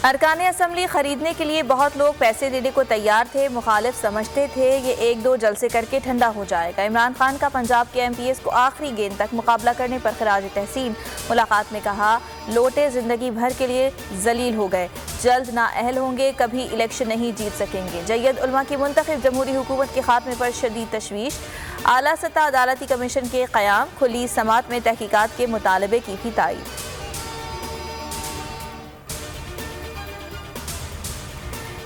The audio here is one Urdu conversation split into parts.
ارکان اسمبلی خریدنے کے لیے بہت لوگ پیسے دینے کو تیار تھے، مخالف سمجھتے تھے یہ ایک دو جلسے کر کے ٹھنڈا ہو جائے گا۔ عمران خان کا پنجاب کے ایم پی ایس کو آخری گیند تک مقابلہ کرنے پر خراج تحسین۔ ملاقات میں کہا، لوٹے زندگی بھر کے لیے ذلیل ہو گئے، جلد نااہل ہوں گے، کبھی الیکشن نہیں جیت سکیں گے۔ جید علماء کی منتخب جمہوری حکومت کے خاتمے پر شدید تشویش، اعلیٰ سطح عدالتی کمیشن کے قیام، کھلی سماعت میں تحقیقات کے مطالبے کی بھی تائید۔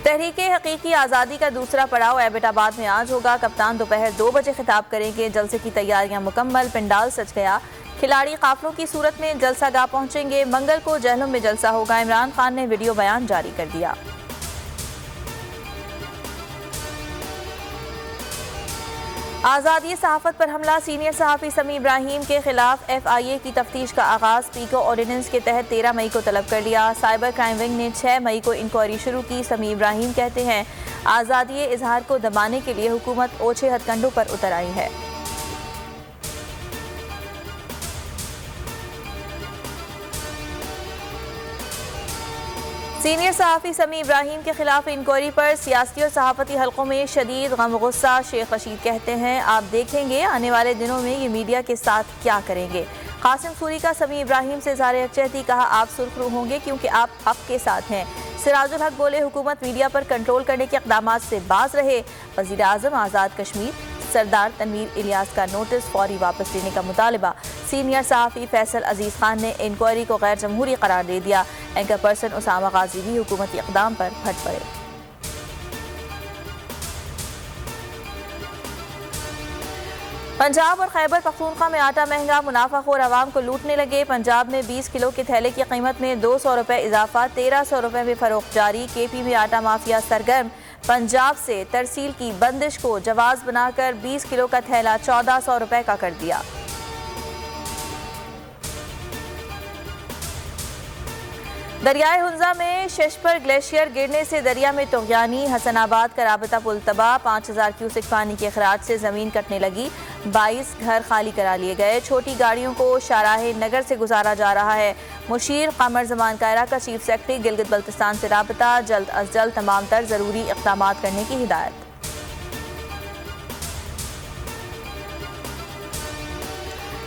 تحریک حقیقی آزادی کا دوسرا پڑاؤ ایبٹ آباد میں آج ہوگا۔ کپتان دوپہر 2 بجے خطاب کریں گے۔ جلسے کی تیاریاں مکمل، پنڈال سج گیا، کھلاڑی قافلوں کی صورت میں جلسہ گاہ پہنچیں گے۔ منگل کو جہلم میں جلسہ ہوگا۔ عمران خان نے ویڈیو بیان جاری کر دیا۔ آزادی صحافت پر حملہ، سینئر صحافی سمیع ابراہیم کے خلاف ایف آئی اے کی تفتیش کا آغاز، پیکو آرڈیننس کے تحت 13 مئی کو طلب کر لیا۔ سائبر کرائم ونگ نے 6 مئی کو انکوائری شروع کی۔ سمیع ابراہیم کہتے ہیں، آزادی اظہار کو دبانے کے لیے حکومت اوچھے ہتھ کنڈوں پر اتر آئی ہے۔ سینئر صحافی سمیع ابراہیم کے خلاف انکوائری پر سیاسی اور صحافتی حلقوں میں شدید غم و غصہ۔ شیخ رشید کہتے ہیں، آپ دیکھیں گے آنے والے دنوں میں یہ میڈیا کے ساتھ کیا کریں گے۔ قاسم سوری کا سمیع ابراہیم سے اظہار یکجہتی، کہا آپ سرخرو ہوں گے کیونکہ آپ حق کے ساتھ ہیں۔ سراج الحق بولے، حکومت میڈیا پر کنٹرول کرنے کے اقدامات سے باز رہے۔ وزیر اعظم آزاد کشمیر سردار تنویر الیاس کا نوٹس فوری واپس لینے کا مطالبہ۔ سینئر صحافی فیصل عزیز خان نے انکوائری کو غیر جمہوری قرار دے دیا۔ اینکر پرسن اسامہ غازی بھی حکومتی اقدام پر پھٹ پڑے۔ پنجاب اور خیبر پختونخوا میں آٹا مہنگا، منافع خور عوام کو لوٹنے لگے۔ پنجاب میں 20 کلو کے تھیلے کی قیمت میں 200 روپے اضافہ، 1300 روپے میں فروخت جاری۔ کے پی میں آٹا مافیا سرگرم، پنجاب سے ترسیل کی بندش کو جواز بنا کر 20 کلو کا تھیلا 1400 روپے کا کر دیا۔ دریائے ہنزا میں ششپر گلیشیئر گرنے سے دریا میں طغیانی، حسن آباد کا رابطہ پل تباہ، 5000 کیوسک پانی کے اخراج سے زمین کٹنے لگی، 22 گھر خالی کرا لیے گئے۔ چھوٹی گاڑیوں کو شاہراہ نگر سے گزارا جا رہا ہے۔ مشیر قمر زمان کائرہ کا چیف سیکرٹری، گلگت بلتستان سے رابطہ، جلد از جلد تمام تر ضروری اقدامات کرنے کی ہدایت۔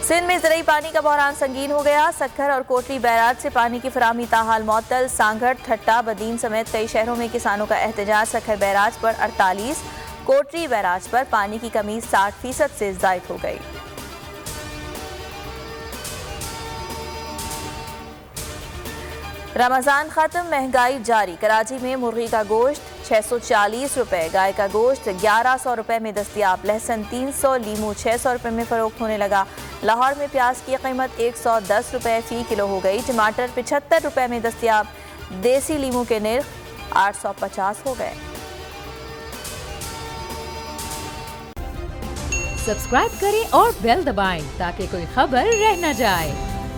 سندھ میں زرعی پانی کا بحران سنگین ہو گیا۔ سکھر اور کوٹری بیراج سے پانی کی فراہمی تاحال معطل۔ سانگھڑ، ٹھٹا، بدین سمیت کئی شہروں میں کسانوں کا احتجاج۔ سکھر بیراج پر 48، کوٹری بیراج پر پانی کی کمی 60% سے زائد ہو گئی۔ رمضان ختم، مہنگائی جاری۔ کراچی میں مرغی کا گوشت 640 روپے، گائے کا گوشت 1100 روپے میں دستیاب، لہسن 300، لیمو 600 روپے میں فروخت ہونے لگا۔ لاہور میں پیاز کی قیمت 110 روپے فی کلو ہو گئی، ٹماٹر 75 روپے میں دستیاب، دیسی لیمو کے نرخ 850 ہو گئے۔ سبسکرائب کریں اور بیل دبائیں تاکہ کوئی خبر رہ نہ جائے۔